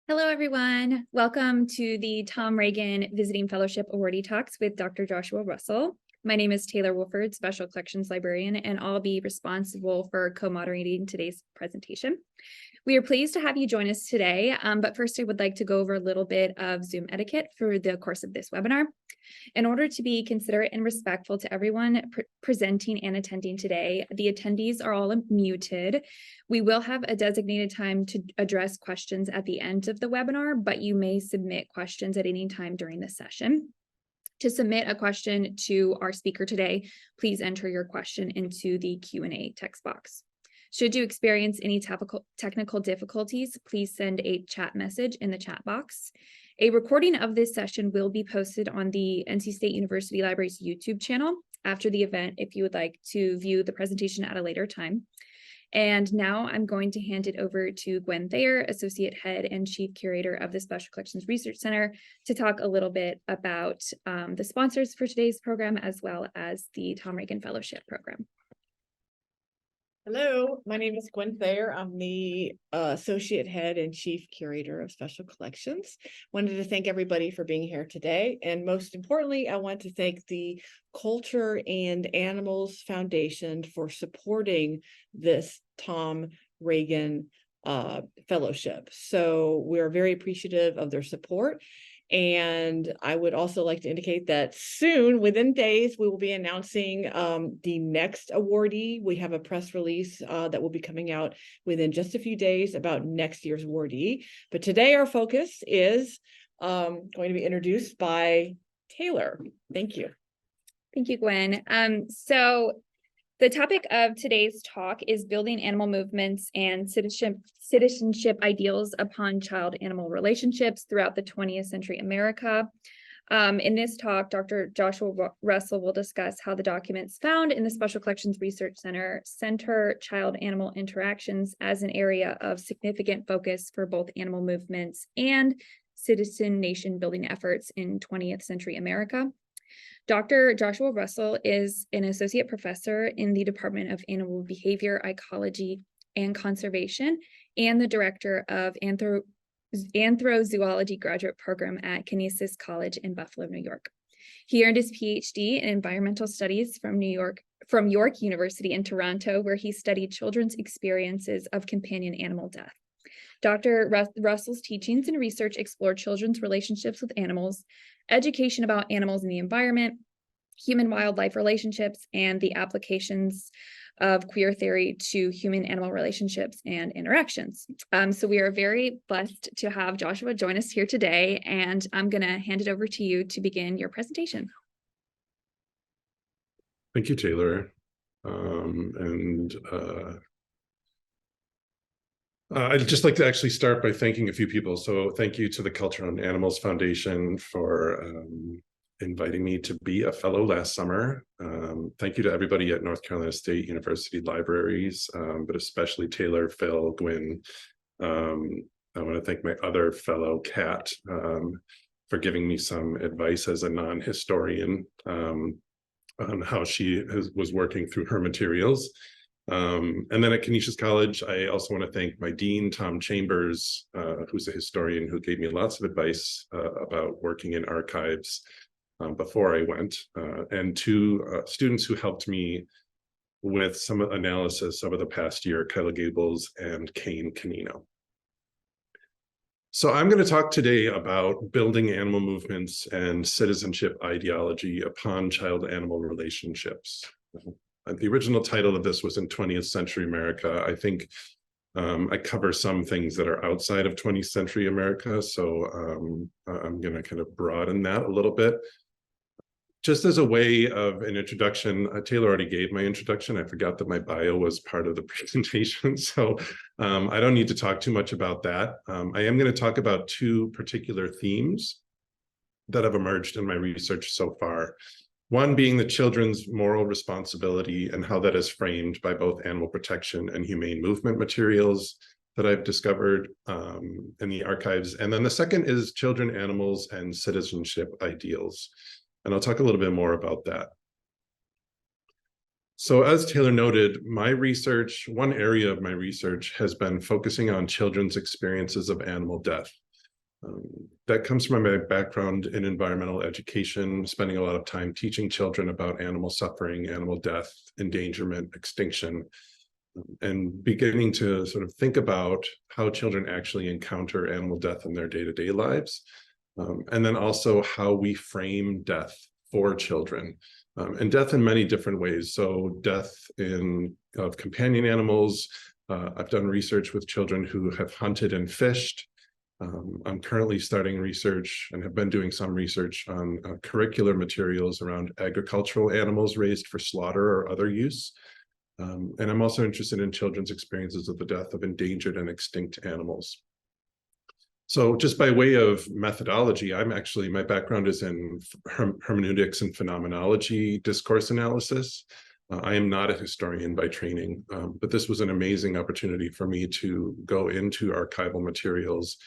Hello, everyone. Welcome to the Tom Regan Visiting Fellowship Awardee Talks with Dr. Joshua Russell. My name is Taylor Wolford, Special Collections Librarian, and I'll be responsible for co-moderating today's presentation. We are pleased to have you join us today, but first I would like to go over a little bit of Zoom etiquette for the course of this webinar. In order to be considerate and respectful to everyone presenting and attending today, the attendees are all muted. We will have a designated time to address questions at the end of the webinar, but you may submit questions at any time during the session. To submit a question to our speaker today, please enter your question into the Q&A text box. Should you experience any technical difficulties, please send a chat message in the chat box. A recording of this session will be posted on the NC State University Library's YouTube channel after the event if you would like to view the presentation at a later time. And now I'm going to hand it over to Gwen Thayer, Associate Head and Chief Curator of the Special Collections Research Center, to talk a little bit about the sponsors for today's program, as well as the Tom Regan Fellowship Program. Hello, my name is Gwen Thayer. I'm the Associate Head and Chief Curator of Special Collections. Wanted to thank everybody for being here today. And most importantly, I want to thank the Culture and Animals Foundation for supporting this Tom Regan Fellowship. So we're very appreciative of their support. And I would also like to indicate that soon, within days, we will be announcing the next awardee. We have a press release that will be coming out within just a few days about next year's awardee. But today our focus is going to be introduced by Taylor. Thank you. Thank you, Gwen. So the topic of today's talk is building animal movements and citizenship ideals upon child-animal relationships throughout the 20th century America. In this talk, Dr. Joshua Russell will discuss how the documents found in the Special Collections Research Center center child-animal interactions as an area of significant focus for both animal movements and citizen nation building efforts in 20th century America. Dr. Joshua Russell is an associate professor in the Department of Animal Behavior, Ecology, and Conservation, and the director of Anthrozoology graduate program at Canisius College in Buffalo, New York. He earned his PhD in environmental studies from York University in Toronto, where he studied children's experiences of companion animal death. Dr. Russell's teachings and research explore children's relationships with animals, education about animals in the environment, human-wildlife relationships, and the applications of queer theory to human-animal relationships and interactions. So we are very blessed to have Joshua join us here today, and I'm going to hand it over to you to begin your presentation. Thank you, Taylor. I'd just like to actually start by thanking a few people. So thank you to the Culture and Animals Foundation for inviting me to be a fellow last summer. Thank you to everybody at North Carolina State University Libraries, but especially Taylor, Phil, Gwyn. I want to thank my other fellow Kat for giving me some advice as a non-historian on how she was working through her materials. And then at Canisius College, I also want to thank my dean, Tom Chambers, who's a historian who gave me lots of advice about working in archives before I went, and two students who helped me with some analysis over the past year, Kyla Gables and Kane Canino. So I'm going to talk today about building animal movements and citizenship ideology upon child-animal relationships. The original title of this was in 20th century America. I think I cover some things that are outside of 20th century America, so I'm going to kind of broaden that a little bit. Just as a way of an introduction, Taylor already gave my introduction. I forgot that my bio was part of the presentation, so I don't need to talk too much about that. I am going to talk about two particular themes that have emerged in my research so far. One being the children's moral responsibility and how that is framed by both animal protection and humane movement materials that I've discovered in the archives. And then the second is children, animals, and citizenship ideals. And I'll talk a little bit more about that. So as Taylor noted, my research, one area of my research has been focusing on children's experiences of animal death. That comes from my background in environmental education, spending a lot of time teaching children about animal suffering, animal death, endangerment, extinction, and beginning to sort of think about how children actually encounter animal death in their day-to-day lives. And then also how we frame death for children, and death in many different ways. So death of companion animals. I've done research with children who have hunted and fished. I'm currently starting research and have been doing some research on curricular materials around agricultural animals raised for slaughter or other use. And I'm also interested in children's experiences of the death of endangered and extinct animals. So just by way of methodology, my background is in hermeneutics and phenomenology, discourse analysis. I am not a historian by training, but this was an amazing opportunity for me to go into archival materials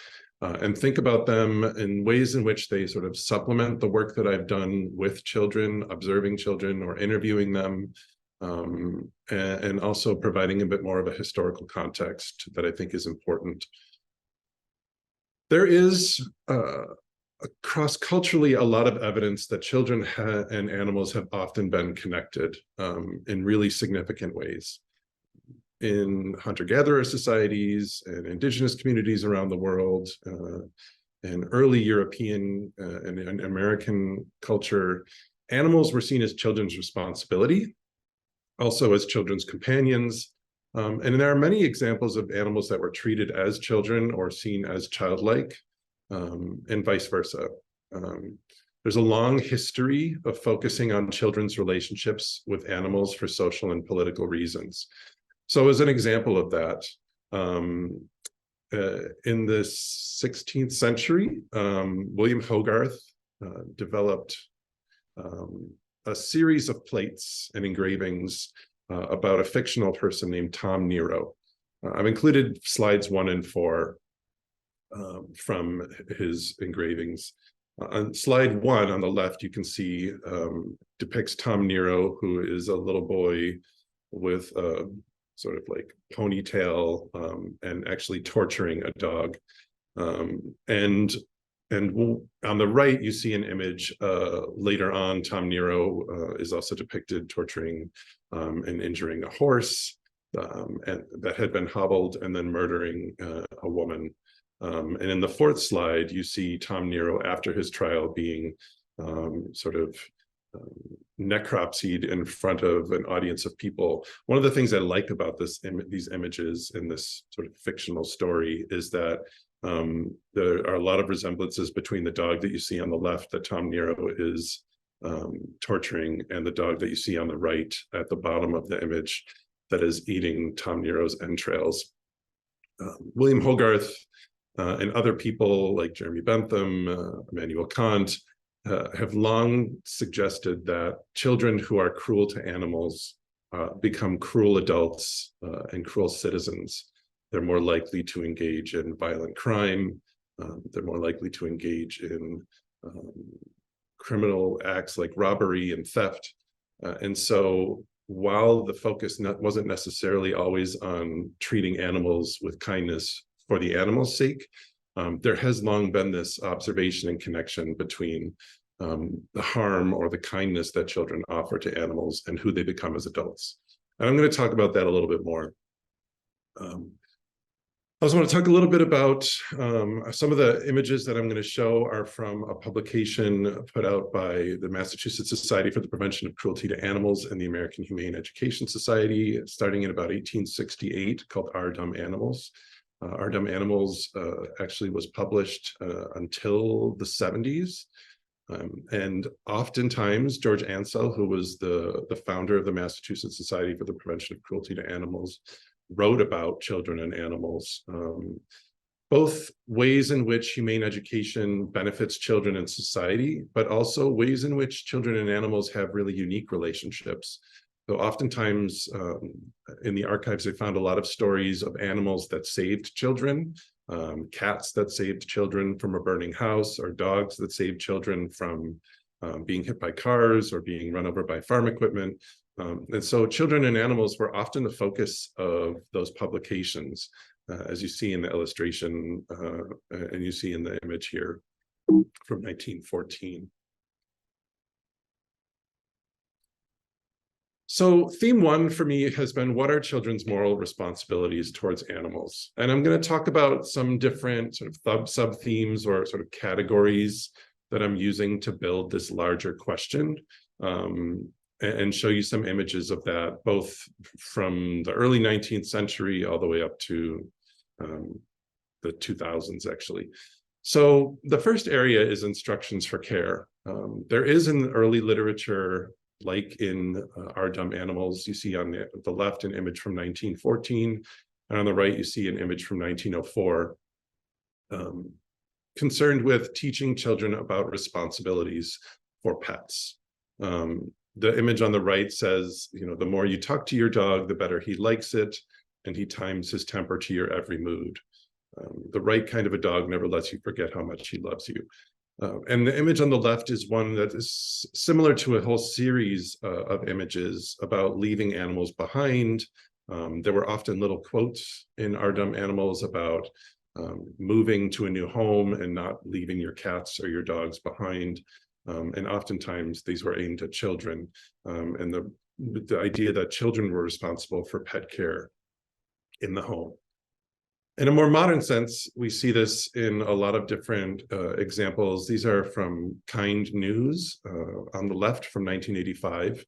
and think about them in ways in which they sort of supplement the work that I've done with children, observing children or interviewing them, and also providing a bit more of a historical context that I think is important. There is cross-culturally a lot of evidence that children and animals have often been connected in really significant ways. In hunter-gatherer societies and indigenous communities around the world, in early European and American culture, animals were seen as children's responsibility, also as children's companions. And there are many examples of animals that were treated as children or seen as childlike, and vice versa. There's a long history of focusing on children's relationships with animals for social and political reasons. So as an example of that, in the 16th century, William Hogarth developed a series of plates and engravings about a fictional person named Tom Nero. I've included slides 1 and 4 from his engravings. On slide 1 on the left, you can see depicts Tom Nero, who is a little boy with a sort of like ponytail and actually torturing a dog. And on the right, you see an image later on. Tom Nero is also depicted torturing and injuring a horse and that had been hobbled, and then murdering a woman. And in the 4th slide, you see Tom Nero after his trial being sort of necropsied in front of an audience of people. One of the things I like about these images in this sort of fictional story is that there are a lot of resemblances between the dog that you see on the left that Tom Nero is torturing and the dog that you see on the right at the bottom of the image that is eating Tom Nero's entrails. William Hogarth and other people like Jeremy Bentham, Immanuel Kant, have long suggested that children who are cruel to animals become cruel adults and cruel citizens. They're more likely to engage in violent crime. They're more likely to engage in criminal acts like robbery and theft. And so while the focus wasn't necessarily always on treating animals with kindness for the animal's sake, there has long been this observation and connection between the harm or the kindness that children offer to animals and who they become as adults. And I'm going to talk about that a little bit more. I also want to talk a little bit about some of the images that I'm going to show are from a publication put out by the Massachusetts Society for the Prevention of Cruelty to Animals and the American Humane Education Society, starting in about 1868, called Our Dumb Animals. Our Dumb Animals actually was published until the 70s. And oftentimes, George Ansell, who was the founder of the Massachusetts Society for the Prevention of Cruelty to Animals, wrote about children and animals, both ways in which humane education benefits children and society, but also ways in which children and animals have really unique relationships. So oftentimes in the archives, I found a lot of stories of animals that saved children, cats that saved children from a burning house, or dogs that saved children from being hit by cars or being run over by farm equipment. And so children and animals were often the focus of those publications. as you see in the illustration, and you see in the image here from 1914. So theme one for me has been, what are children's moral responsibilities towards animals? And I'm going to talk about some different sort of sub-themes or sort of categories that I'm using to build this larger question, and show you some images of that, both from the early 19th century all the way up to the 2000s, actually. So the first area is instructions for care. There is in early literature, like in Our Dumb Animals, you see on the left an image from 1914, and on the right you see an image from 1904, concerned with teaching children about responsibilities for pets. The image on the right says, the more you talk to your dog, the better he likes it, and he times his temper to your every mood. The right kind of a dog never lets you forget how much he loves you. And the image on the left is one that is similar to a whole series of images about leaving animals behind. There were often little quotes in Our Dumb Animals about moving to a new home and not leaving your cats or your dogs behind. And oftentimes these were aimed at children, and the idea that children were responsible for pet care in the home. In a more modern sense, we see this in a lot of different examples. These are from Kind News on the left from 1985,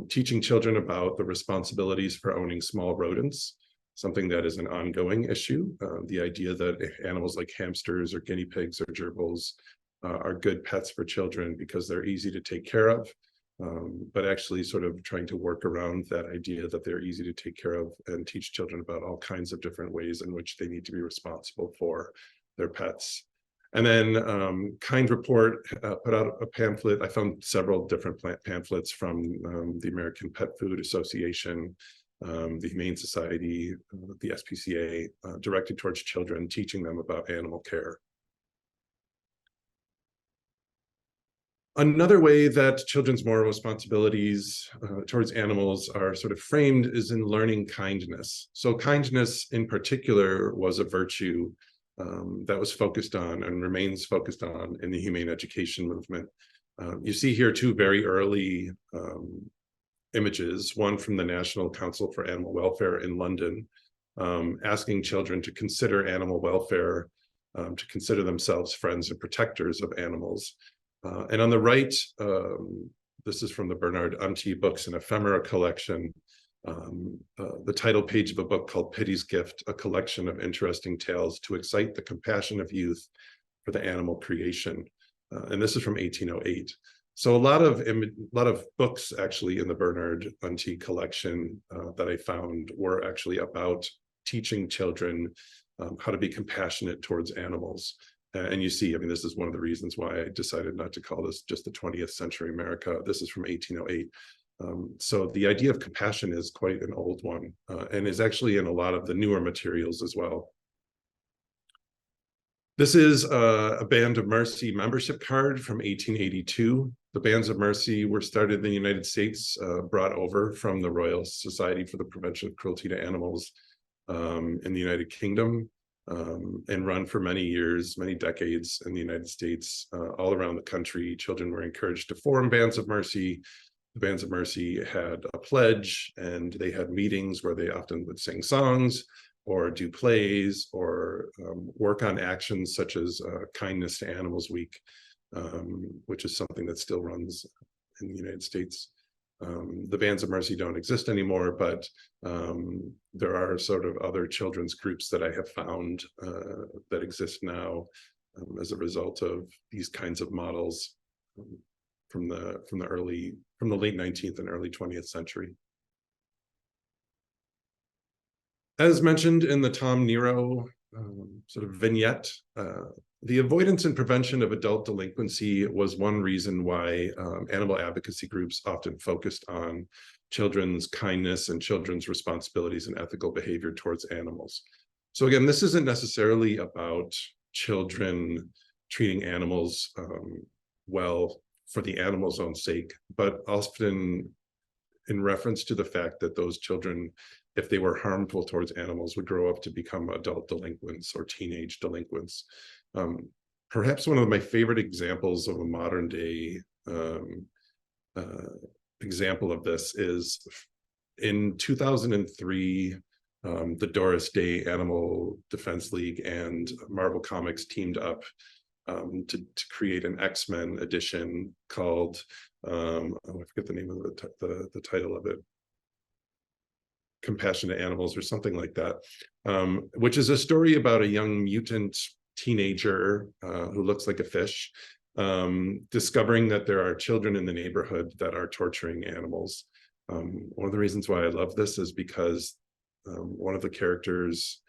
teaching children about the responsibilities for owning small rodents, something that is an ongoing issue. The idea that animals like hamsters or guinea pigs or gerbils are good pets for children because they're easy to take care of, but actually sort of trying to work around that idea that they're easy to take care of and teach children about all kinds of different ways in which they need to be responsible for their pets. And then Kind Report put out a pamphlet. I found several different pamphlets from the American Pet Food Association, the Humane Society, the SPCA, directed towards children, teaching them about animal care. Another way that children's moral responsibilities towards animals are sort of framed is in learning kindness. So kindness in particular was a virtue that was focused on and remains focused on in the humane education movement. You see here two very early images, one from the National Council for Animal Welfare in London, asking children to consider animal welfare, to consider themselves friends and protectors of animals. And on the right, this is from the Bernard Unti Books and Ephemera collection, the title page of a book called Pity's Gift, a collection of interesting tales to excite the compassion of youth for the animal creation. And this is from 1808. So a lot of books actually in the Bernard Unti collection that I found were actually about teaching children how to be compassionate towards animals. And you see, this is one of the reasons why I decided not to call this just the 20th century America. This is from 1808. So the idea of compassion is quite an old one, and is actually in a lot of the newer materials as well. This is a Band of Mercy membership card from 1882. The Bands of Mercy were started in the United States, brought over from the Royal Society for the Prevention of Cruelty to Animals in the United Kingdom. And run for many years, many decades in the United States. All around the country, children were encouraged to form Bands of Mercy. The Bands of Mercy had a pledge, and they had meetings where they often would sing songs or do plays or work on actions such as Kindness to Animals Week, which is something that still runs in the United States. The Bands of Mercy don't exist anymore, but there are sort of other children's groups that I have found that exist now as a result of these kinds of models from the late 19th and early 20th century. As mentioned in the Tom Nero sort of vignette, the avoidance and prevention of adult delinquency was one reason why animal advocacy groups often focused on children's kindness and children's responsibilities and ethical behavior towards animals. So again, this isn't necessarily about children treating animals well for the animal's own sake, but often in reference to the fact that those children, if they were harmful towards animals, would grow up to become adult delinquents or teenage delinquents. Perhaps one of my favorite examples of a modern day example of this is in 2003, the Doris Day Animal Defense League and Marvel Comics teamed up to create an X-Men edition called, I forget the name of the title of it, Compassionate Animals or something like that, which is a story about a young mutant teenager who looks like a fish, discovering that there are children in the neighborhood that are torturing animals. One of the reasons why I love this is because one of the characters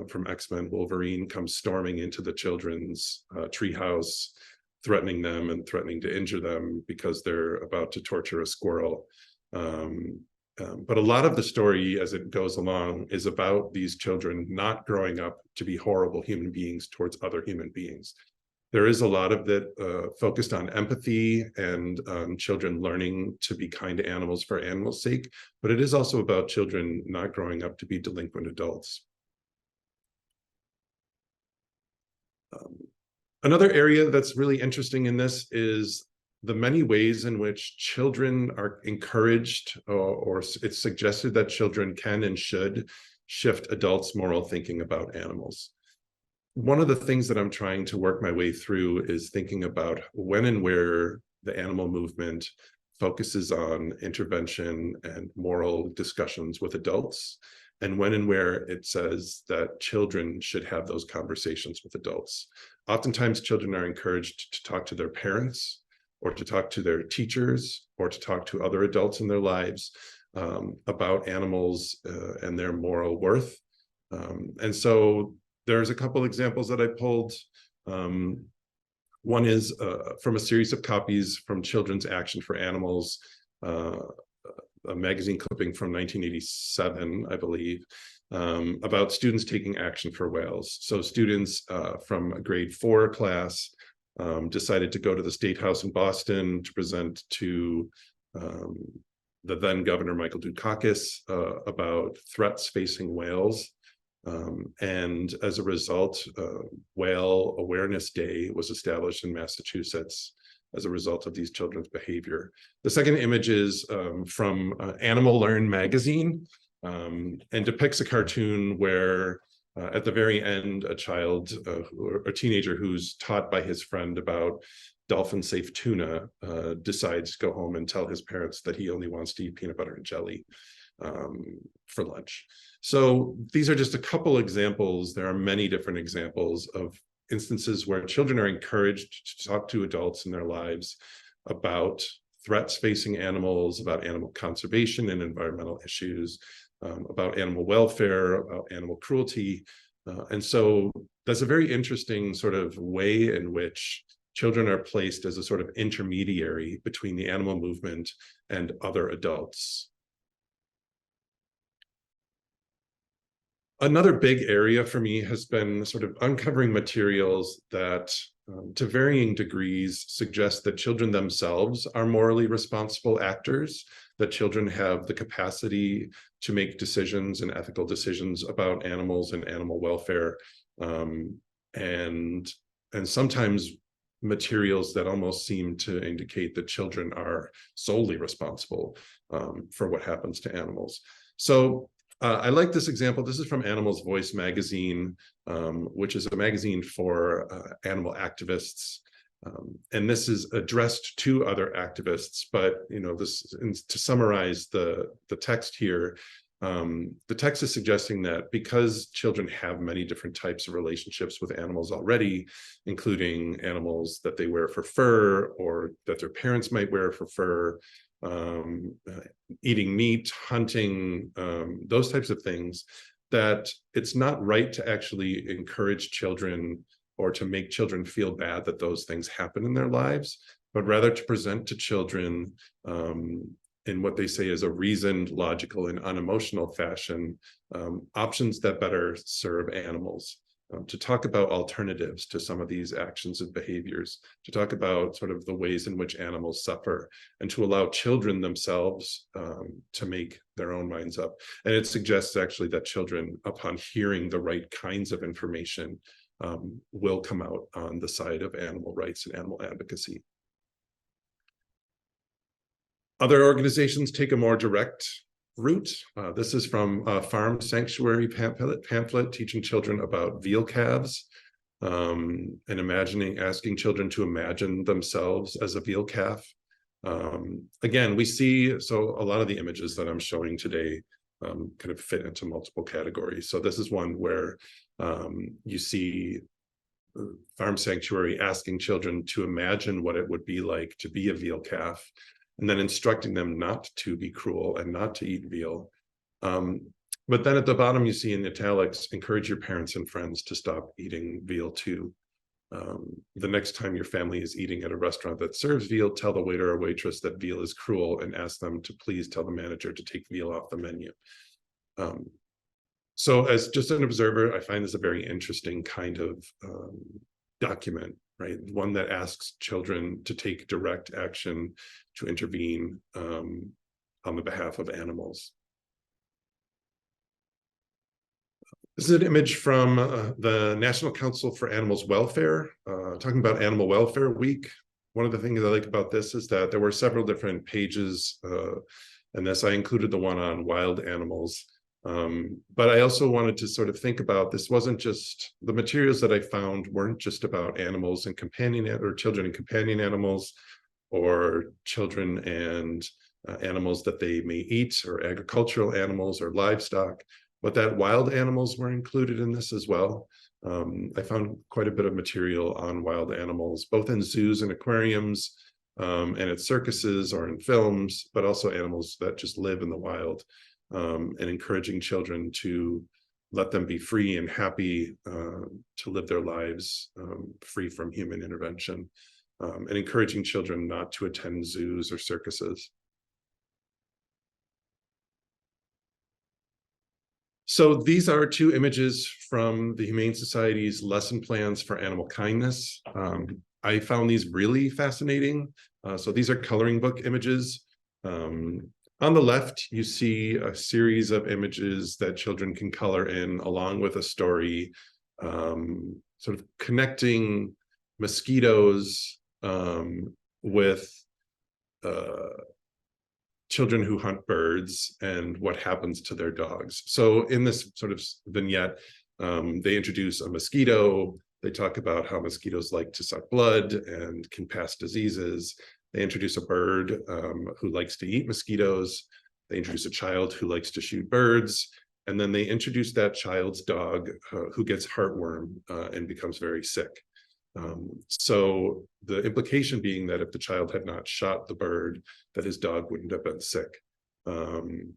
from X-Men, Wolverine, comes storming into the children's treehouse, threatening them and threatening to injure them because they're about to torture a squirrel. But a lot of the story as it goes along is about these children not growing up to be horrible human beings towards other human beings. There is a lot of that focused on empathy and children learning to be kind to animals for animals' sake, but it is also about children not growing up to be delinquent adults. Another area that's really interesting in this is the many ways in which children are encouraged, or it's suggested that children can and should shift adults' moral thinking about animals. One of the things that I'm trying to work my way through is thinking about when and where the animal movement focuses on intervention and moral discussions with adults, and when and where it says that children should have those conversations with adults. Oftentimes, children are encouraged to talk to their parents, or to talk to their teachers, or to talk to other adults in their lives about animals and their moral worth. And so there's a couple examples that I pulled. One is from a series of copies from Children's Action for Animals, a magazine clipping from 1987, I believe, about students taking action for whales. So students from a grade 4 class decided to go to the State House in Boston to present to the then Governor Michael Dukakis about threats facing whales. And as a result, Whale Awareness Day was established in Massachusetts as a result of these children's behavior. The second image is from Animal Learn magazine, and depicts a cartoon where at the very end, a child, a teenager who's taught by his friend about dolphin-safe tuna, decides to go home and tell his parents that he only wants to eat peanut butter and jelly for lunch. So these are just a couple examples. There are many different examples of instances where children are encouraged to talk to adults in their lives about threats facing animals, about animal conservation and environmental issues, about animal welfare, about animal cruelty. And so that's a very interesting sort of way in which children are placed as a sort of intermediary between the animal movement and other adults. Another big area for me has been sort of uncovering materials that, to varying degrees, suggest that children themselves are morally responsible actors, that children have the capacity to make decisions and ethical decisions about animals and animal welfare, and sometimes materials that almost seem to indicate that children are solely responsible for what happens to animals. So I like this example. This is from Animals Voice magazine, which is a magazine for animal activists. And this is addressed to other activists, but to summarize the text here, the text is suggesting that because children have many different types of relationships with animals already, including animals that they wear for fur or that their parents might wear for fur, eating meat, hunting, those types of things, that it's not right to actually encourage children or to make children feel bad that those things happen in their lives, but rather to present to children in what they say is a reasoned, logical, and unemotional fashion, options that better serve animals. to talk about alternatives to some of these actions and behaviors, to talk about sort of the ways in which animals suffer, and to allow children themselves to make their own minds up. And it suggests actually that children, upon hearing the right kinds of information, will come out on the side of animal rights and animal advocacy. Other organizations take a more direct route. This is from a farm sanctuary pamphlet teaching children about veal calves, and asking children to imagine themselves as a veal calf. Again, we see, so a lot of the images that I'm showing today kind of fit into multiple categories. So this is one where you see farm sanctuary asking children to imagine what it would be like to be a veal calf, and then instructing them not to be cruel and not to eat veal. But then at the bottom, you see in italics, encourage your parents and friends to stop eating veal too. The next time your family is eating at a restaurant that serves veal, tell the waiter or waitress that veal is cruel and ask them to please tell the manager to take veal off the menu. So as just an observer, I find this a very interesting kind of document, right? One that asks children to take direct action to intervene on the behalf of animals. This is an image from the National Council for Animals Welfare, talking about Animal Welfare Week. One of the things I like about this is that there were several different pages, and I included the one on wild animals. But I also wanted to sort of think about, this wasn't just, the materials that I found weren't just about animals and children and companion animals, or children and animals that they may eat, or agricultural animals or livestock, but that wild animals were included in this as well. I found quite a bit of material on wild animals, both in zoos and aquariums, and at circuses or in films, but also animals that just live in the wild, and encouraging children to let them be free and happy to live their lives free from human intervention, and encouraging children not to attend zoos or circuses. So these are two images from the Humane Society's lesson plans for animal kindness. I found these really fascinating. So these are coloring book images. On the left, you see a series of images that children can color in, along with a story, sort of connecting mosquitoes with children who hunt birds and what happens to their dogs. So in this sort of vignette, they introduce a mosquito. They talk about how mosquitoes like to suck blood and can pass diseases. They introduce a bird who likes to eat mosquitoes. They introduce a child who likes to shoot birds. And then they introduce that child's dog who gets heartworm and becomes very sick. So the implication being that if the child had not shot the bird, that his dog wouldn't have been sick. And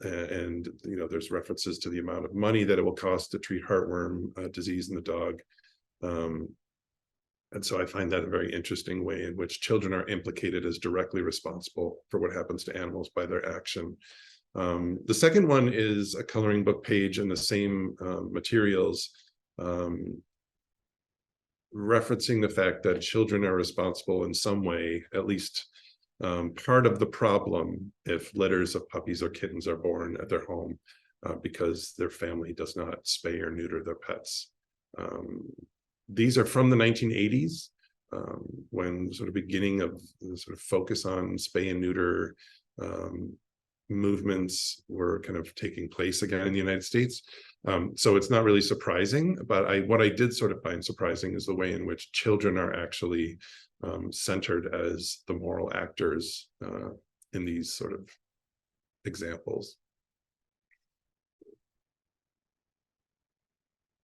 there's references to the amount of money that it will cost to treat heartworm disease in the dog. And so I find that a very interesting way in which children are implicated as directly responsible for what happens to animals by their action. The second one is a coloring book page in the same materials, referencing the fact that children are responsible in some way, at least part of the problem, if litters of puppies or kittens are born at their home because their family does not spay or neuter their pets. These are from the 1980s, when sort of beginning of the sort of focus on spay and neuter movements were kind of taking place again in the United States. So it's not really surprising, but what I did sort of find surprising is the way in which children are actually centered as the moral actors in these sort of examples.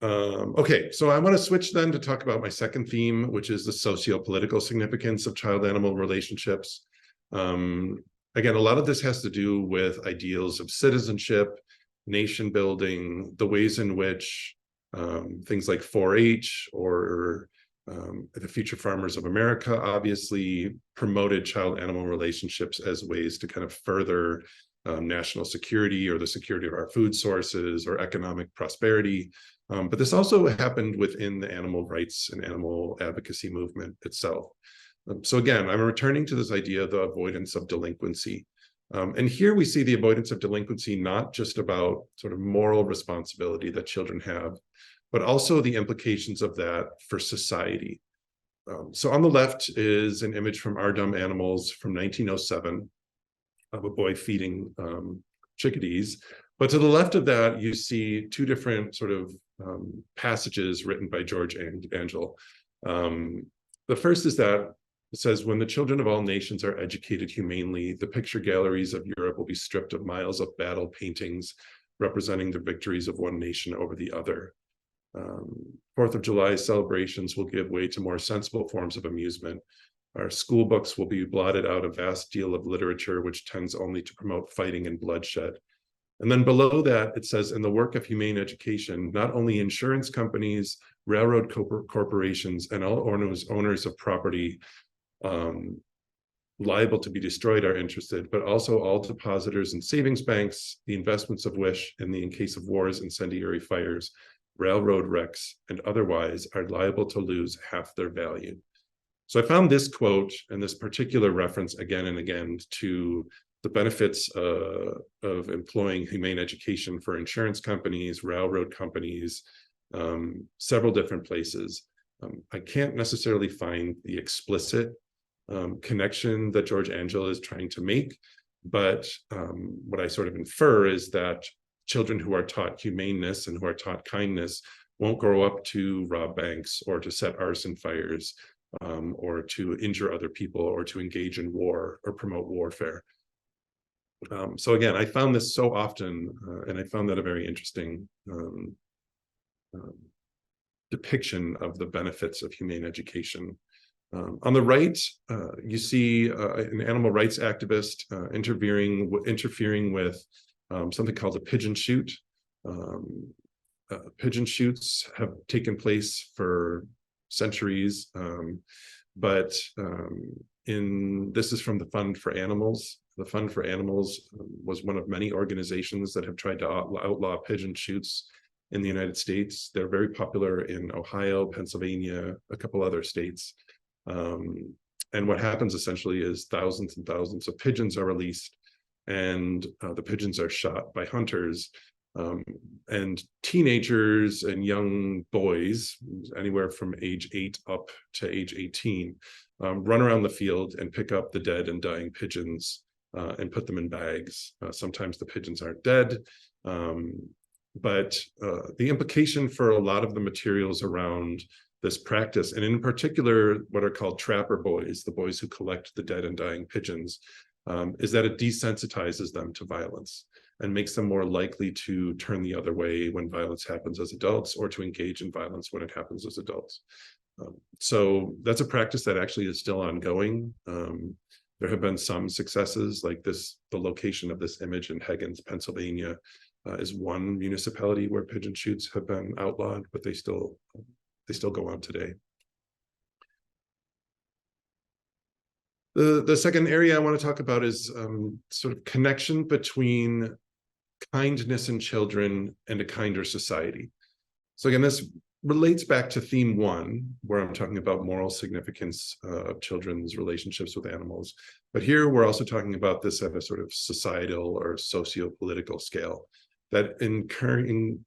Okay, so I want to switch then to talk about my second theme, which is the socio-political significance of child-animal relationships. Again, a lot of this has to do with ideals of citizenship, nation building, the ways in which things like 4-H or the Future Farmers of America obviously promoted child-animal relationships as ways to kind of further national security or the security of our food sources or economic prosperity. But this also happened within the animal rights and animal advocacy movement itself. So again, I'm returning to this idea of the avoidance of delinquency. And here we see the avoidance of delinquency not just about sort of moral responsibility that children have, but also the implications of that for society. So on the left is an image from Our Dumb Animals from 1907 of a boy feeding chickadees. But to the left of that, you see two different sort of passages written by George Angel. The first is that it says, when the children of all nations are educated humanely, the picture galleries of Europe will be stripped of miles of battle paintings representing the victories of one nation over the other. 4th of July celebrations will give way to more sensible forms of amusement. Our school books will be blotted out a vast deal of literature which tends only to promote fighting and bloodshed. And then below that, it says, in the work of humane education, not only insurance companies, railroad corporations, and all owners of property liable to be destroyed are interested, but also all depositors and savings banks, the investments of which, in case of wars, incendiary fires, railroad wrecks, and otherwise are liable to lose half their value. So I found this quote and this particular reference again and again to the benefits of employing humane education for insurance companies, railroad companies, several different places. I can't necessarily find the explicit connection that George Angel is trying to make, but what I sort of infer is that children who are taught humaneness and who are taught kindness won't grow up to rob banks or to set arson fires or to injure other people or to engage in war or promote warfare. So again, I found this so often, and I found that a very interesting depiction of the benefits of humane education. On the right, you see an animal rights activist interfering with something called a pigeon shoot. Pigeon shoots have taken place for centuries, but this is from the Fund for Animals. The Fund for Animals was one of many organizations that have tried to outlaw pigeon shoots in the United States. They're very popular in Ohio, Pennsylvania, a couple other states. And what happens essentially is thousands and thousands of pigeons are released, and the pigeons are shot by hunters. And teenagers and young boys, anywhere from age 8 up to age 18, run around the field and pick up the dead and dying pigeons and put them in bags. Sometimes the pigeons aren't dead, but the implication for a lot of the materials around this practice, and in particular what are called trapper boys, the boys who collect the dead and dying pigeons, is that it desensitizes them to violence and makes them more likely to turn the other way when violence happens as adults, or to engage in violence when it happens as adults. So that's a practice that actually is still ongoing. There have been some successes, like this, the location of this image in Higgins, Pennsylvania, is one municipality where pigeon shoots have been outlawed, but they still go on today. The second area I want to talk about is sort of connection between kindness in children and a kinder society. So again, this relates back to theme 1, where I'm talking about moral significance of children's relationships with animals. But here we're also talking about this at a sort of societal or socio-political scale, that encouraging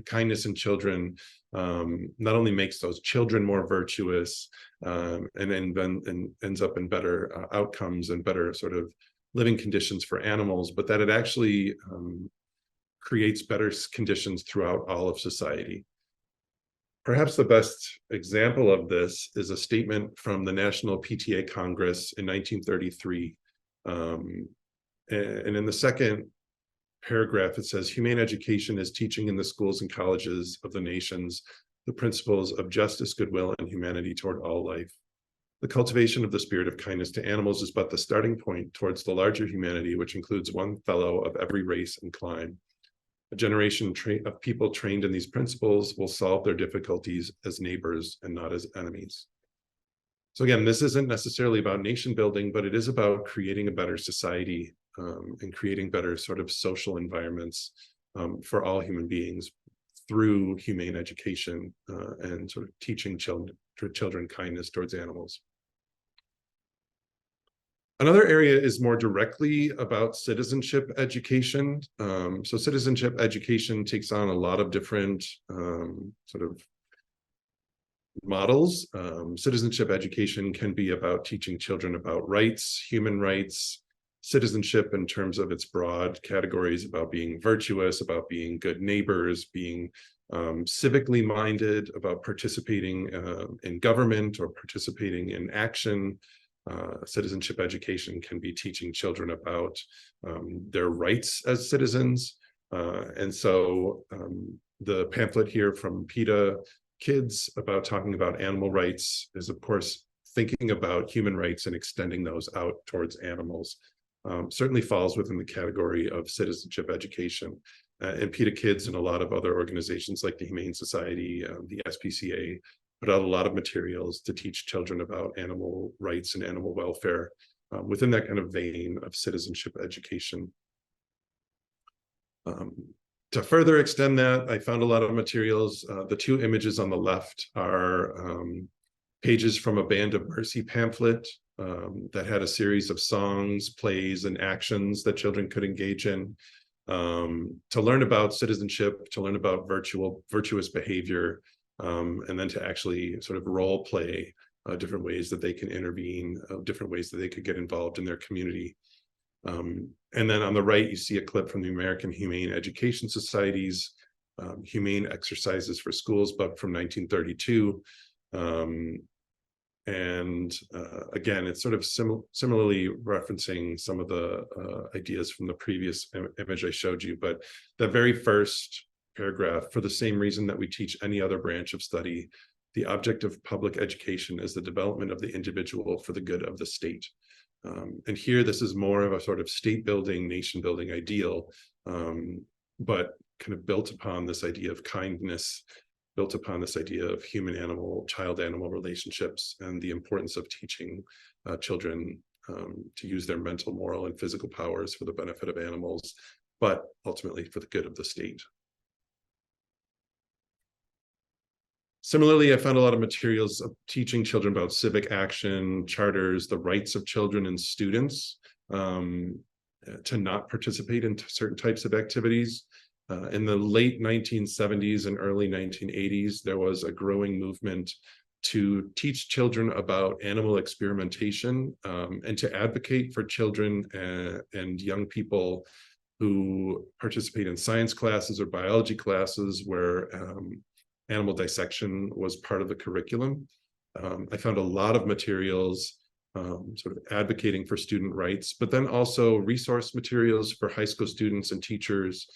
kindness in children not only makes those children more virtuous and ends up in better outcomes and better sort of living conditions for animals, but that it actually creates better conditions throughout all of society. Perhaps the best example of this is a statement from the National PTA Congress in 1933. And in the second paragraph, it says, humane education is teaching in the schools and colleges of the nations the principles of justice, goodwill, and humanity toward all life. The cultivation of the spirit of kindness to animals is but the starting point towards the larger humanity, which includes one fellow of every race and clime. A generation of people trained in these principles will solve their difficulties as neighbors and not as enemies. So again, this isn't necessarily about nation building, but it is about creating a better society and creating better sort of social environments for all human beings through humane education and sort of teaching children kindness towards animals. Another area is more directly about citizenship education. So citizenship education takes on a lot of different sort of models. Citizenship education can be about teaching children about rights, human rights, citizenship in terms of its broad categories about being virtuous, about being good neighbors, being civically minded, about participating in government or participating in action. Citizenship education can be teaching children about their rights as citizens. And so the pamphlet here from PETA Kids about talking about animal rights is, of course, thinking about human rights and extending those out towards animals. Certainly falls within the category of citizenship education. And PETA Kids and a lot of other organizations like the Humane Society, the SPCA, put out a lot of materials to teach children about animal rights and animal welfare within that kind of vein of citizenship education. To further extend that, I found a lot of materials. The two images on the left are pages from a Band of Mercy pamphlet that had a series of songs, plays, and actions that children could engage in to learn about citizenship, to learn about virtuous behavior, and then to actually sort of role play different ways that they can intervene, different ways that they could get involved in their community. And then on the right, you see a clip from the American Humane Education Society's Humane Exercises for Schools book from 1932. Again, it's sort of similarly referencing some of the ideas from the previous image I showed you, but the very first paragraph, for the same reason that we teach any other branch of study, the object of public education is the development of the individual for the good of the state. And here, this is more of a sort of state building, nation building ideal, but kind of built upon this idea of kindness, built upon this idea of human-animal, child-animal relationships, and the importance of teaching children to use their mental, moral, and physical powers for the benefit of animals, but ultimately for the good of the state. Similarly, I found a lot of materials of teaching children about civic action, charters, the rights of children and students to not participate in certain types of activities. In the late 1970s and early 1980s, there was a growing movement to teach children about animal experimentation and to advocate for children and young people who participate in science classes or biology classes where animal dissection was part of the curriculum. I found a lot of materials sort of advocating for student rights, but then also resource materials for high school students and teachers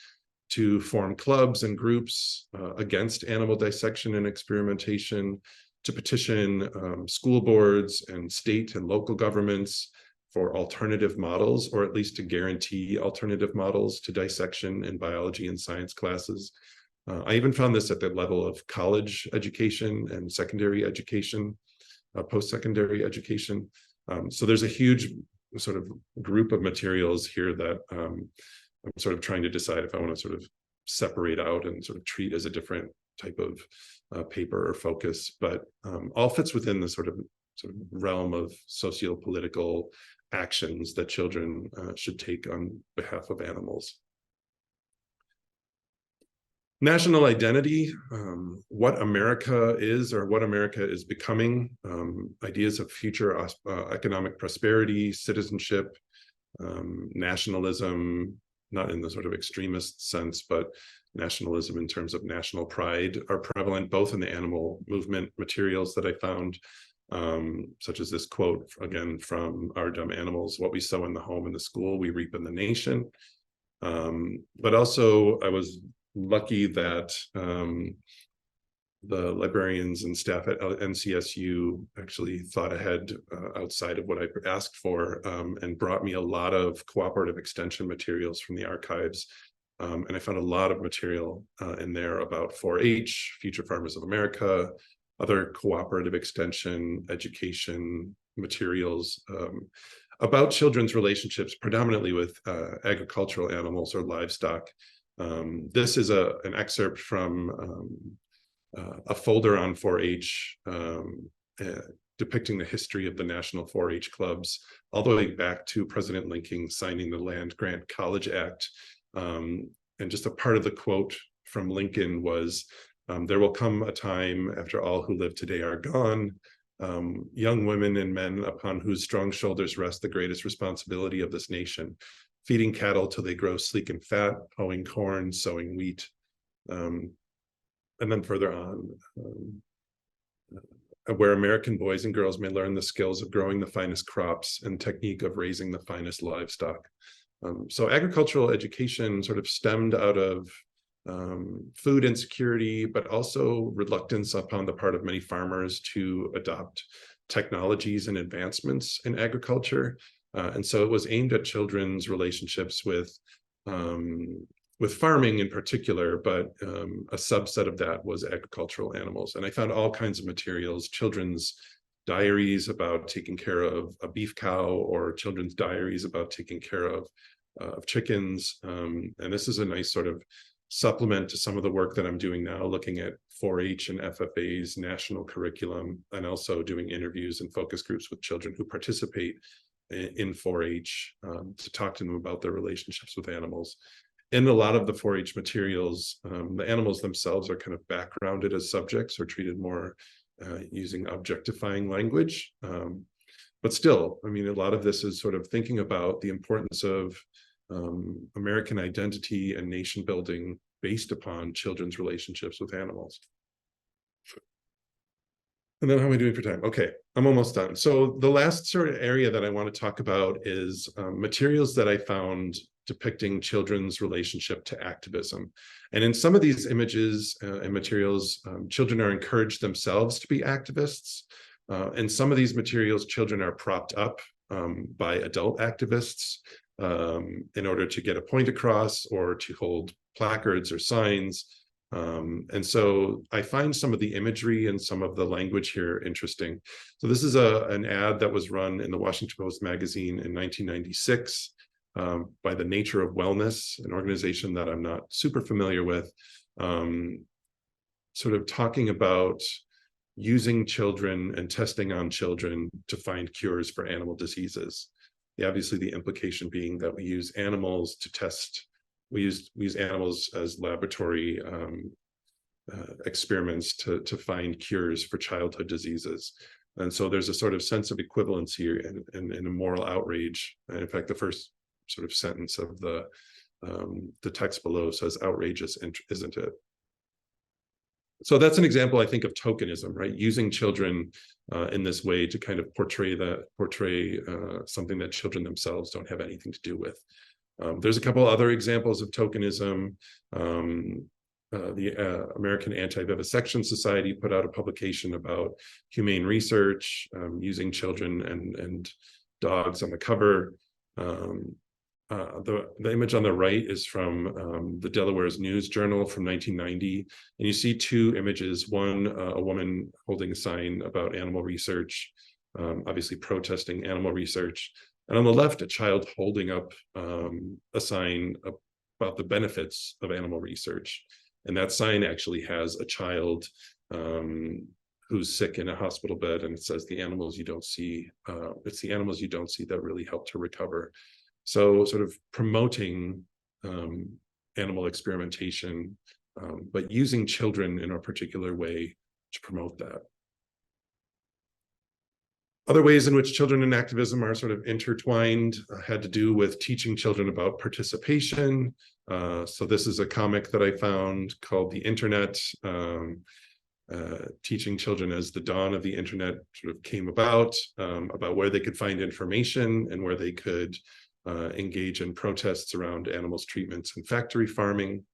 to form clubs and groups against animal dissection and experimentation, to petition school boards and state and local governments for alternative models, or at least to guarantee alternative models to dissection in biology and science classes. I even found this at the level of college education and secondary education, post-secondary education. So there's a huge sort of group of materials here that I'm sort of trying to decide if I want to sort of separate out and sort of treat as a different type of paper or focus, but all fits within the sort of realm of socio-political actions that children should take on behalf of animals. National identity, what America is or what America is becoming, ideas of future economic prosperity, citizenship, nationalism, not in the sort of extremist sense, but nationalism in terms of national pride are prevalent both in the animal movement materials that I found, such as this quote, again, from Our Dumb Animals: "What we sow in the home and the school, we reap in the nation." But also I was lucky that the librarians and staff at NCSU actually thought ahead outside of what I asked for and brought me a lot of cooperative extension materials from the archives. And I found a lot of material in there about 4-H, Future Farmers of America, other cooperative extension education materials. about children's relationships, predominantly with agricultural animals or livestock. This is an excerpt from a folder on 4-H depicting the history of the National 4-H clubs, all the way back to President Lincoln signing the Land Grant College Act. And just a part of the quote from Lincoln was, there will come a time after all who live today are gone, young women and men upon whose strong shoulders rests the greatest responsibility of this nation, feeding cattle till they grow sleek and fat, hoeing corn, sowing wheat. And then further on, where American boys and girls may learn the skills of growing the finest crops and technique of raising the finest livestock. So agricultural education sort of stemmed out of food insecurity, but also reluctance upon the part of many farmers to adopt technologies and advancements in agriculture. And so it was aimed at children's relationships with farming in particular, but a subset of that was agricultural animals. And I found all kinds of materials, children's diaries about taking care of a beef cow, or children's diaries about taking care of chickens. And this is a nice sort of supplement to some of the work that I'm doing now, looking at 4-H and FFA's national curriculum, and also doing interviews and focus groups with children who participate in 4-H to talk to them about their relationships with animals. In a lot of the 4-H materials, the animals themselves are kind of backgrounded as subjects or treated more using objectifying language. But still, I mean, a lot of this is sort of thinking about the importance of American identity and nation building based upon children's relationships with animals. And then how am I doing for time? Okay, I'm almost done. So the last sort of area that I want to talk about is materials that I found depicting children's relationship to activism. And in some of these images and materials, children are encouraged themselves to be activists. In some of these materials, children are propped up by adult activists in order to get a point across or to hold placards or signs. And so I find some of the imagery and some of the language here interesting. So this is an ad that was run in the Washington Post magazine in 1996 by the Nature of Wellness, an organization that I'm not super familiar with, sort of talking about using children and testing on children to find cures for animal diseases. Obviously, the implication being that we use animals to test, we use animals as laboratory experiments to find cures for childhood diseases. And so there's a sort of sense of equivalence here and a moral outrage. And in fact, the first sort of sentence of the text below says, "Outrageous, isn't it?" So that's an example, I think, of tokenism, right? Using children in this way to kind of portray something that children themselves don't have anything to do with. There's a couple other examples of tokenism. The American Anti-Vivisection Society put out a publication about humane research using children and dogs on the cover. The image on the right is from the Delaware's News Journal from 1990. And you see two images, one, a woman holding a sign about animal research, obviously protesting animal research. And on the left, a child holding up a sign about the benefits of animal research. And that sign actually has a child who's sick in a hospital bed, and it says, "The animals you don't see, it's the animals you don't see that really help to recover." So sort of promoting animal experimentation, but using children in a particular way to promote that. Other ways in which children and activism are sort of intertwined had to do with teaching children about participation. So this is a comic that I found called The Internet, teaching children as the dawn of the internet sort of came about where they could find information and where they could engage in protests around animals treatments and factory farming.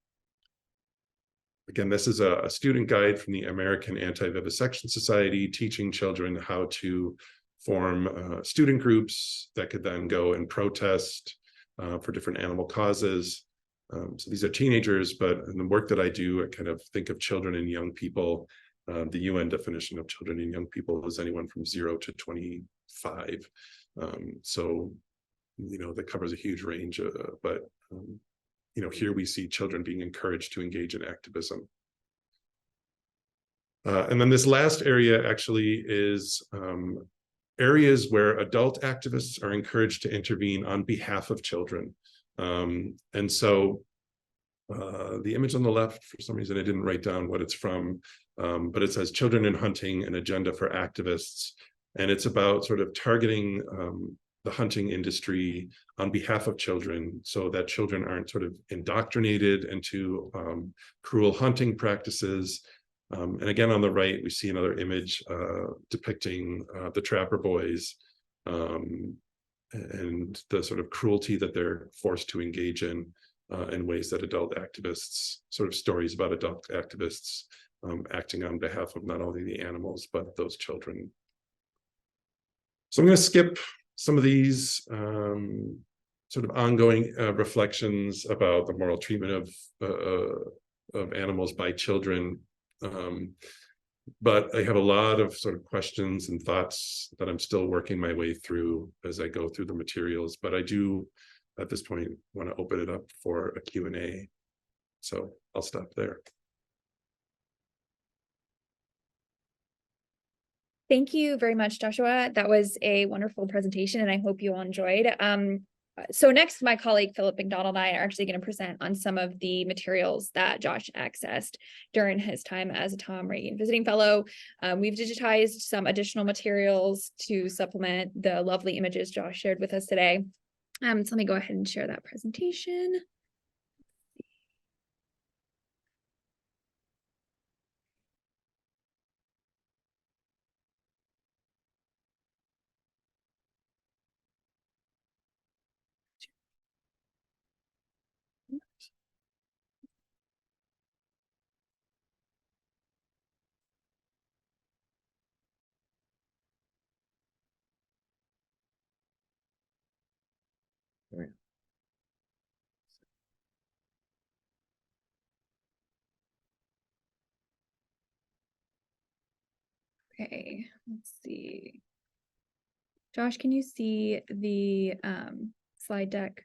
Again, this is a student guide from the American Anti-Vivisection Society, teaching children how to form student groups that could then go and protest for different animal causes. So these are teenagers, but in the work that I do, I kind of think of children and young people. The UN definition of children and young people is anyone from 0 to 25. So, that covers a huge range, but here we see children being encouraged to engage in activism. And then this last area actually is areas where adult activists are encouraged to intervene on behalf of children. And so the image on the left, for some reason, I didn't write down what it's from, but it says Children in Hunting, an Agenda for Activists. And it's about sort of targeting the hunting industry on behalf of children so that children aren't sort of indoctrinated into cruel hunting practices. And again, on the right, we see another image depicting the trapper boys and the sort of cruelty that they're forced to engage in ways that adult activists, sort of stories about adult activists acting on behalf of not only the animals, but those children. So I'm going to skip some of these sort of ongoing reflections about the moral treatment of animals by children. But I have a lot of sort of questions and thoughts that I'm still working my way through as I go through the materials, but I do at this point want to open it up for a Q&A. So I'll stop there. Thank you very much, Joshua. That was a wonderful presentation, and I hope you all enjoyed. So next, my colleague Philip McDonald and I are actually going to present on some of the materials that Josh accessed during his time as a Tom Regan Visiting Fellow. We've digitized some additional materials to supplement the lovely images Josh shared with us today. So let me go ahead and share that presentation. Right. Okay, let's see. Josh, can you see the slide deck?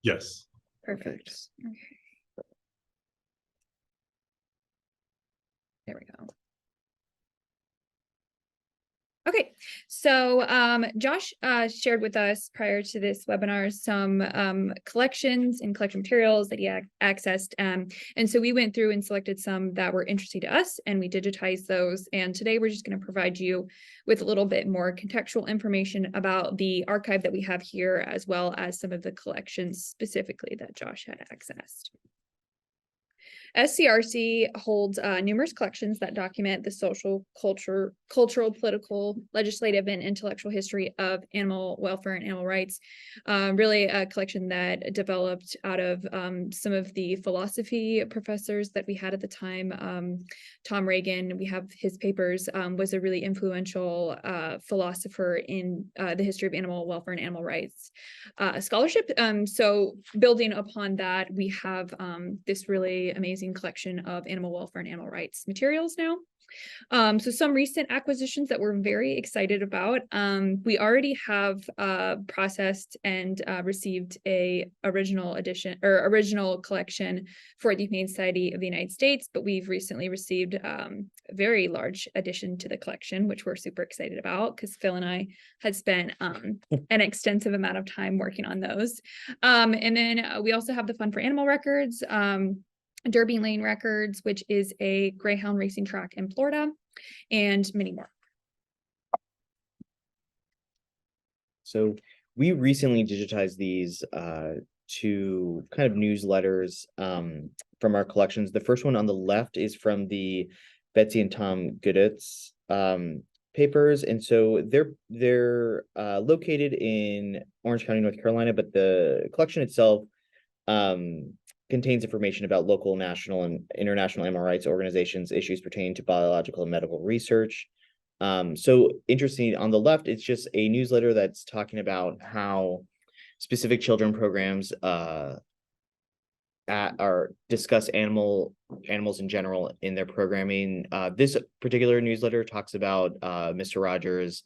Yes. Perfect. Okay. There we go. Okay, so Josh shared with us prior to this webinar some collections and collection materials that he accessed. And so we went through and selected some that were interesting to us, and we digitized those. And today we're just going to provide you with a little bit more contextual information about the archive that we have here, as well as some of the collections specifically that Josh had accessed. SCRC holds numerous collections that document the social, cultural, political, legislative, and intellectual history of animal welfare and animal rights. Really a collection that developed out of some of the philosophy professors that we had at the time. Tom Regan, we have his papers, was a really influential philosopher in the history of animal welfare and animal rights scholarship. So building upon that, we have this really amazing collection of animal welfare and animal rights materials now. So some recent acquisitions that we're very excited about. We already have processed and received a original edition or original collection for the Humane Society of the United States, but we've recently received a very large addition to the collection, which we're super excited about because Phil and I had spent an extensive amount of time working on those. And then we also have the Fund for Animal Records, Derby Lane Records, which is a greyhound racing track in Florida, and many more. So we recently digitized these two kind of newsletters from our collections. The first one on the left is from the Betsy and Tom Gooditz papers, and so they're located in Orange County, North Carolina, but the collection itself contains information about local, national, and international animal rights organizations, issues pertaining to biological and medical research. So interesting, on the left, it's just a newsletter that's talking about how specific children programs discuss animals in general in their programming. This particular newsletter talks about Mr. Rogers'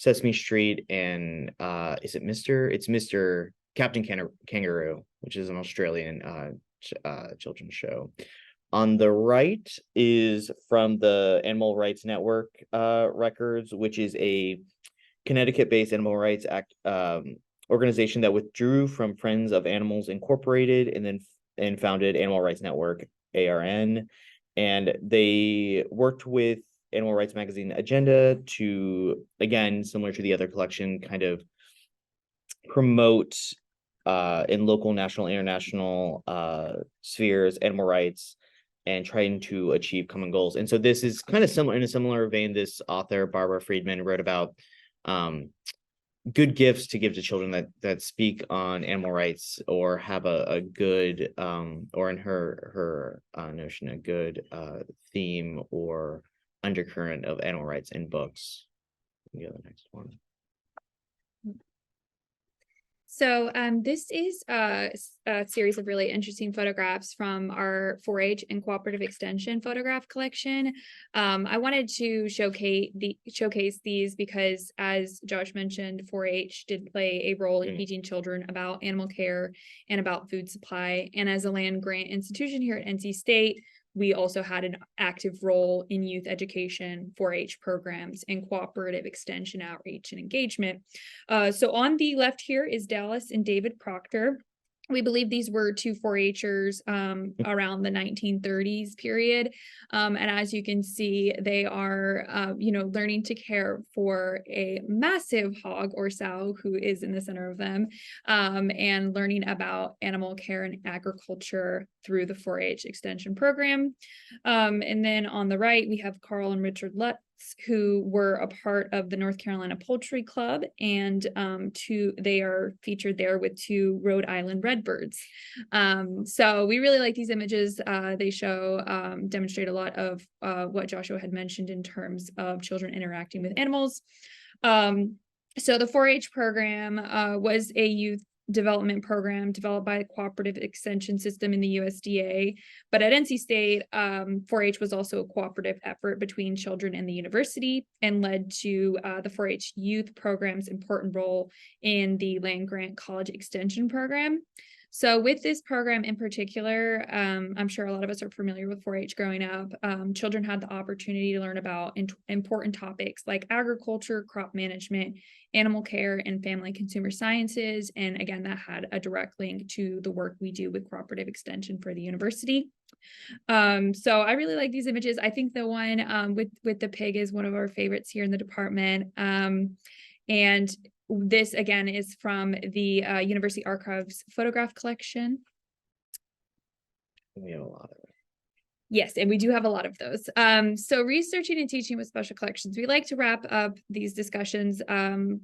Sesame Street and is it it's Mr. Captain Kangaroo, which is an Australian children's show. On the right is from the Animal Rights Network records, which is a Connecticut-based animal rights organization that withdrew from Friends of Animals Incorporated and founded Animal Rights Network, ARN. And they worked with Animal Rights Magazine Agenda to, again, similar to the other collection, kind of promote in local, national, international spheres, animal rights, and trying to achieve common goals. And so this is kind of similar, in a similar vein. This author, Barbara Friedman, wrote about good gifts to give to children that speak on animal rights or have a good or in her notion, a good theme or undercurrent of animal rights in books. Go to the next one. So this is a series of really interesting photographs from our 4-H and cooperative extension photograph collection. I wanted to showcase these because, as Josh mentioned, 4-H did play a role in teaching children about animal care and about food supply. And as a land grant institution here at NC State, we also had an active role in youth education, 4-H programs, and cooperative extension outreach and engagement. So on the left here is Dallas and David Proctor. We believe these were two 4-Hers around the 1930s period. And as you can see, they are, learning to care for a massive hog or sow who is in the center of them, and learning about animal care and agriculture through the 4-H extension program. And then on the right, we have Carl and Richard Lutz, who were a part of the North Carolina Poultry Club, and they are featured there with 2 Rhode Island redbirds. So we really like these images. They show, demonstrate a lot of what Joshua had mentioned in terms of children interacting with animals. So the 4-H program was a youth development program developed by the cooperative extension system in the USDA. But at NC State, 4-H was also a cooperative effort between children and the university, and led to the 4-H youth program's important role in the land grant college extension program. So with this program in particular, I'm sure a lot of us are familiar with 4-H growing up. Children had the opportunity to learn about important topics like agriculture, crop management, animal care, and family consumer sciences. And again, that had a direct link to the work we do with cooperative extension for the university. So I really like these images. I think the one with the pig is one of our favorites here in the department. And this again is from the University Archives photograph collection. We have a lot of it. Yes, and we do have a lot of those. So researching and teaching with special collections, we like to wrap up these discussions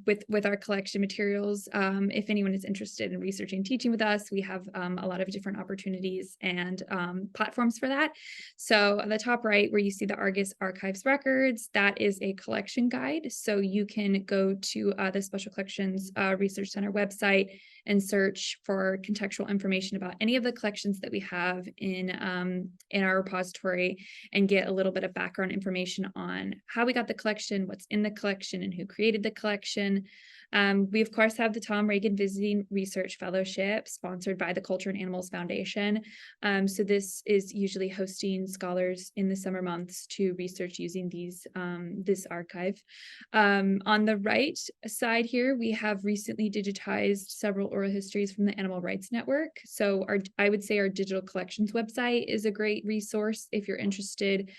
with our collection materials. If anyone is interested in researching and teaching with us, we have a lot of different opportunities and platforms for that. So on the top right, where you see the Argus Archives records, that is a collection guide. So you can go to the Special Collections Research Center website and search for contextual information about any of the collections that we have in our repository, and get a little bit of background information on how we got the collection, what's in the collection, and who created the collection. We of course have the Tom Regan Visiting Research Fellowship, sponsored by the Culture and Animals Foundation. So this is usually hosting scholars in the summer months to research using this archive. On the right side here, we have recently digitized several oral histories from the Animal Rights Network. So I would say our digital collections website is a great resource if you're interested,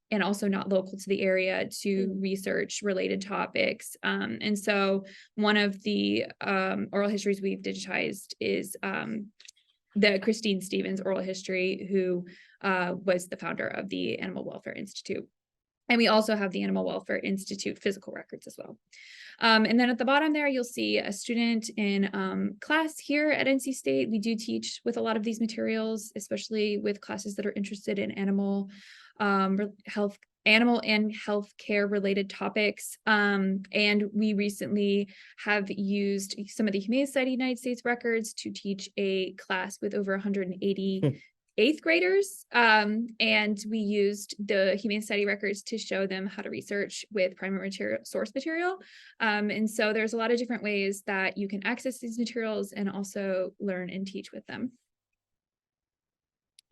and also not local to the area, to research related topics. And so one of the oral histories we've digitized is the Christine Stevens oral history, who was the founder of the Animal Welfare Institute. And we also have the Animal Welfare Institute physical records as well. And then at the bottom there, you'll see a student in class here at NC State. We do teach with a lot of these materials, especially with classes that are interested in animal and health care related topics. And we recently have used some of the Humane Society of the United States records to teach a class with over 180 8th graders. And we used the Humane Society records to show them how to research with primary source material. And so there's a lot of different ways that you can access these materials and also learn and teach with them.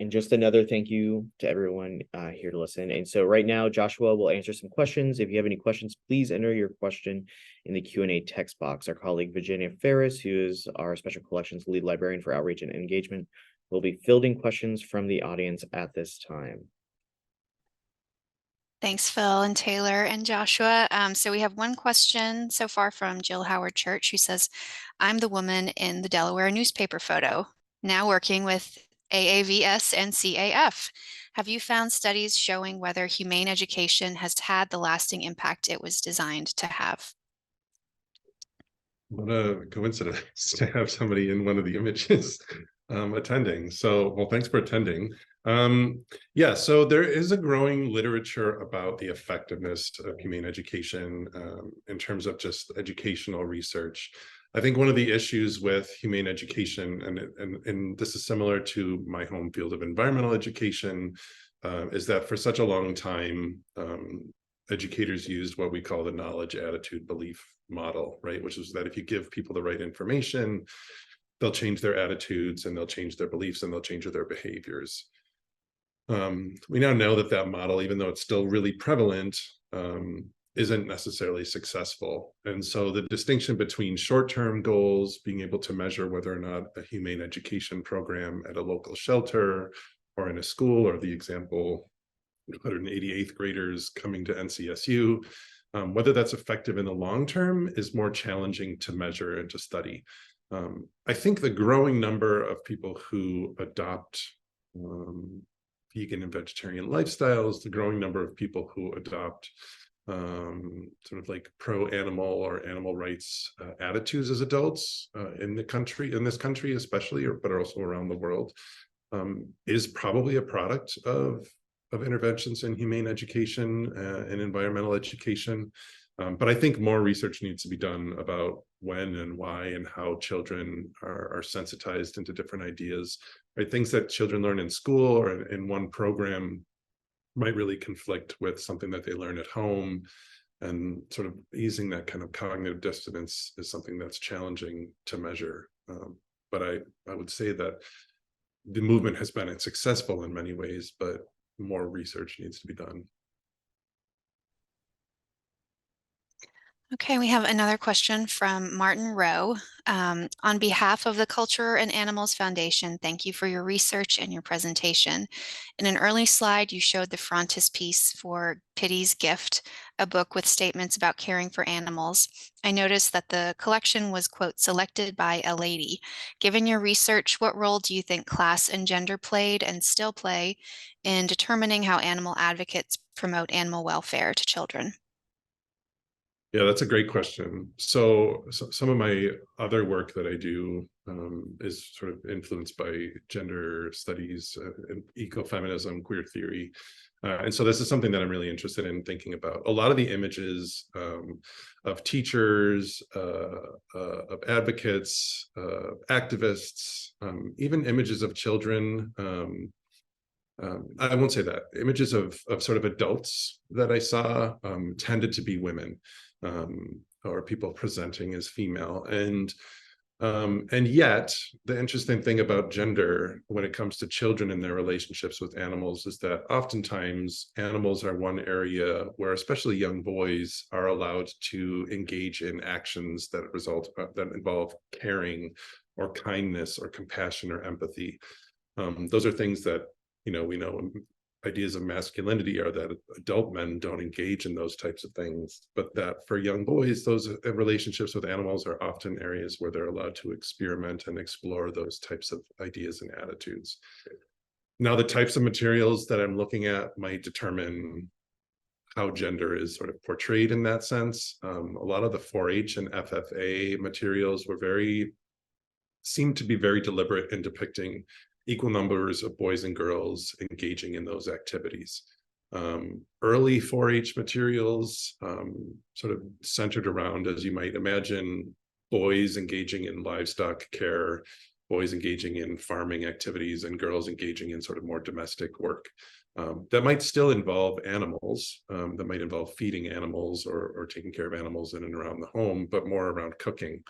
And just another thank you to everyone here to listen. And so right now, Joshua will answer some questions. If you have any questions, please enter your question in the Q&A text box. Our colleague Virginia Ferris, who is our Special Collections lead librarian for outreach and engagement, will be fielding questions from the audience at this time. Thanks, Phil and Taylor and Joshua. So we have one question so far from Jill Howard Church, who says, I'm the woman in the Delaware newspaper photo, now working with AAVS and CAF. Have you found studies showing whether humane education has had the lasting impact it was designed to have? What a coincidence to have somebody in one of the images attending. So, well, thanks for attending. Yeah, so there is a growing literature about the effectiveness of humane education in terms of just educational research. I think one of the issues with humane education, and this is similar to my home field of environmental education, is that for such a long time, educators used what we call the knowledge, attitude, belief model, right? Which is that if you give people the right information, they'll change their attitudes and they'll change their beliefs and they'll change their behaviors. We now know that that model, even though it's still really prevalent, isn't necessarily successful. And so the distinction between short-term goals, being able to measure whether or not a humane education program at a local shelter or in a school, or the example, 188th graders coming to NCSU, whether that's effective in the long term is more challenging to measure and to study. I think the growing number of people who adopt vegan and vegetarian lifestyles, the growing number of people who adopt sort of like pro-animal or animal rights attitudes as adults in this country especially, but also around the world, is probably a product of interventions in humane education and environmental education. But I think more research needs to be done about when and why and how children are sensitized into different ideas, right? Things that children learn in school or in one program might really conflict with something that they learn at home, and sort of easing that kind of cognitive dissonance is something that's challenging to measure. But I would say that the movement has been successful in many ways, but more research needs to be done. Okay, we have another question from Martin Rowe. On behalf of the Culture and Animals Foundation, thank you for your research and your presentation. In an early slide, you showed the frontispiece for Pity's Gift, a book with statements about caring for animals. I noticed that the collection was, quote, selected by a lady. Given your research, what role do you think class and gender played and still play in determining how animal advocates promote animal welfare to children? Yeah, that's a great question. So some of my other work that I do is sort of influenced by gender studies, and ecofeminism, queer theory. And so this is something that I'm really interested in thinking about. A lot of the images of teachers, of advocates, activists, even images of children, I won't say that. Images of sort of adults that I saw tended to be women, or people presenting as female. And yet, the interesting thing about gender when it comes to children and their relationships with animals is that oftentimes animals are one area where especially young boys are allowed to engage in actions that involve caring or kindness or compassion or empathy. Those are things that, we know ideas of masculinity are that adult men don't engage in those types of things, but that for young boys, those relationships with animals are often areas where they're allowed to experiment and explore those types of ideas and attitudes. Now, the types of materials that I'm looking at might determine how gender is sort of portrayed in that sense. A lot of the 4-H and FFA materials seem to be very deliberate in depicting equal numbers of boys and girls engaging in those activities. Early 4-H materials sort of centered around, as you might imagine, boys engaging in livestock care boys engaging in farming activities and girls engaging in sort of more domestic work. That might still involve animals, that might involve feeding animals or taking care of animals in and around the home, but more around cooking.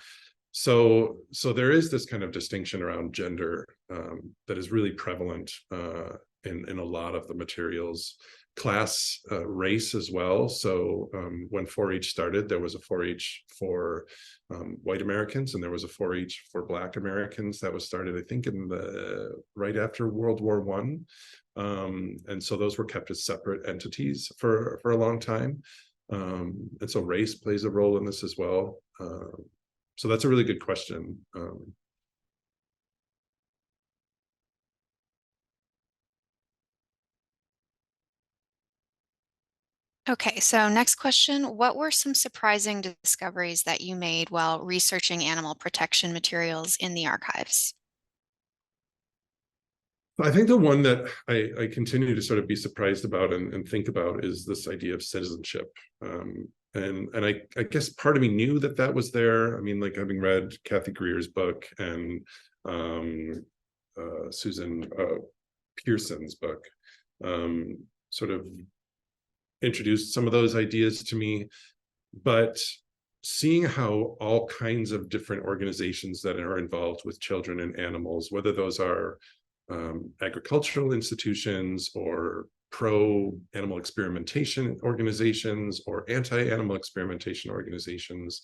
So there is this kind of distinction around gender that is really prevalent in a lot of the materials. Class, race as well. So when 4-H started, there was a 4-H for white Americans, and there was a 4-H for Black Americans that was started, I think, in right after World War I. And so those were kept as separate entities for a long time. And so race plays a role in this as well. So that's a really good question. Okay, so next question. What were some surprising discoveries that you made while researching animal protection materials in the archives? I think the one that I continue to sort of be surprised about and think about is this idea of citizenship. And I guess part of me knew that was there. I mean, like having read Kathy Greer's book and Susan Pearson's book, sort of introduced some of those ideas to me, but seeing how all kinds of different organizations that are involved with children and animals, whether those are agricultural institutions or pro-animal experimentation organizations or anti-animal experimentation organizations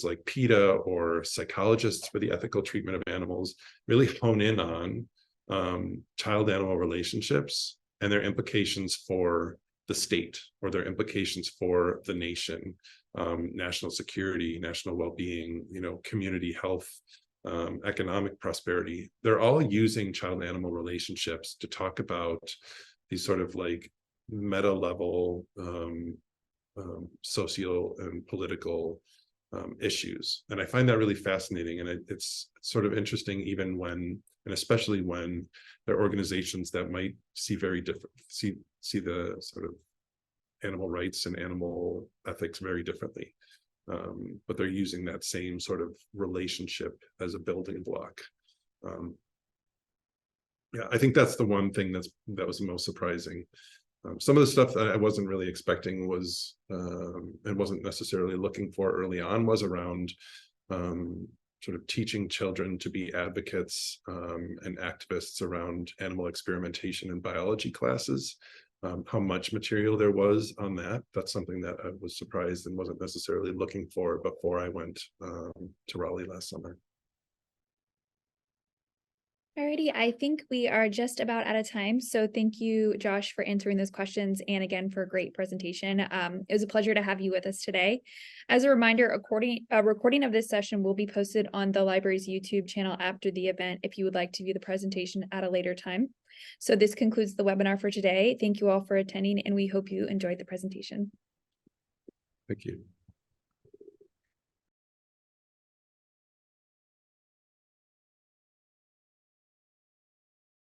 like PETA or psychologists for the ethical treatment of animals, really hone in on child-animal relationships and their implications for the state or their implications for the nation, national security, national well-being, community health, economic prosperity. They're all using child-animal relationships to talk about these sort of like meta level socio and political issues. And I find that really fascinating. And it's sort of interesting even when, and especially when there are organizations that might see very different, see the sort of animal rights and animal ethics very differently. But they're using that same sort of relationship as a building block. Yeah, I think that's the one thing that was the most surprising. Some of the stuff that I wasn't really expecting was, and wasn't necessarily looking for early on, was around sort of teaching children to be advocates and activists around animal experimentation in biology classes. How much material there was on that. That's something that I was surprised and wasn't necessarily looking for before I went to Raleigh last summer. Alrighty, I think we are just about out of time. So thank you, Josh, for answering those questions and again for a great presentation. It was a pleasure to have you with us today. As a reminder, a recording of this session will be posted on the library's YouTube channel after the event if you would like to view the presentation at a later time. So this concludes the webinar for today. Thank you all for attending, and we hope you enjoyed the presentation. Thank you.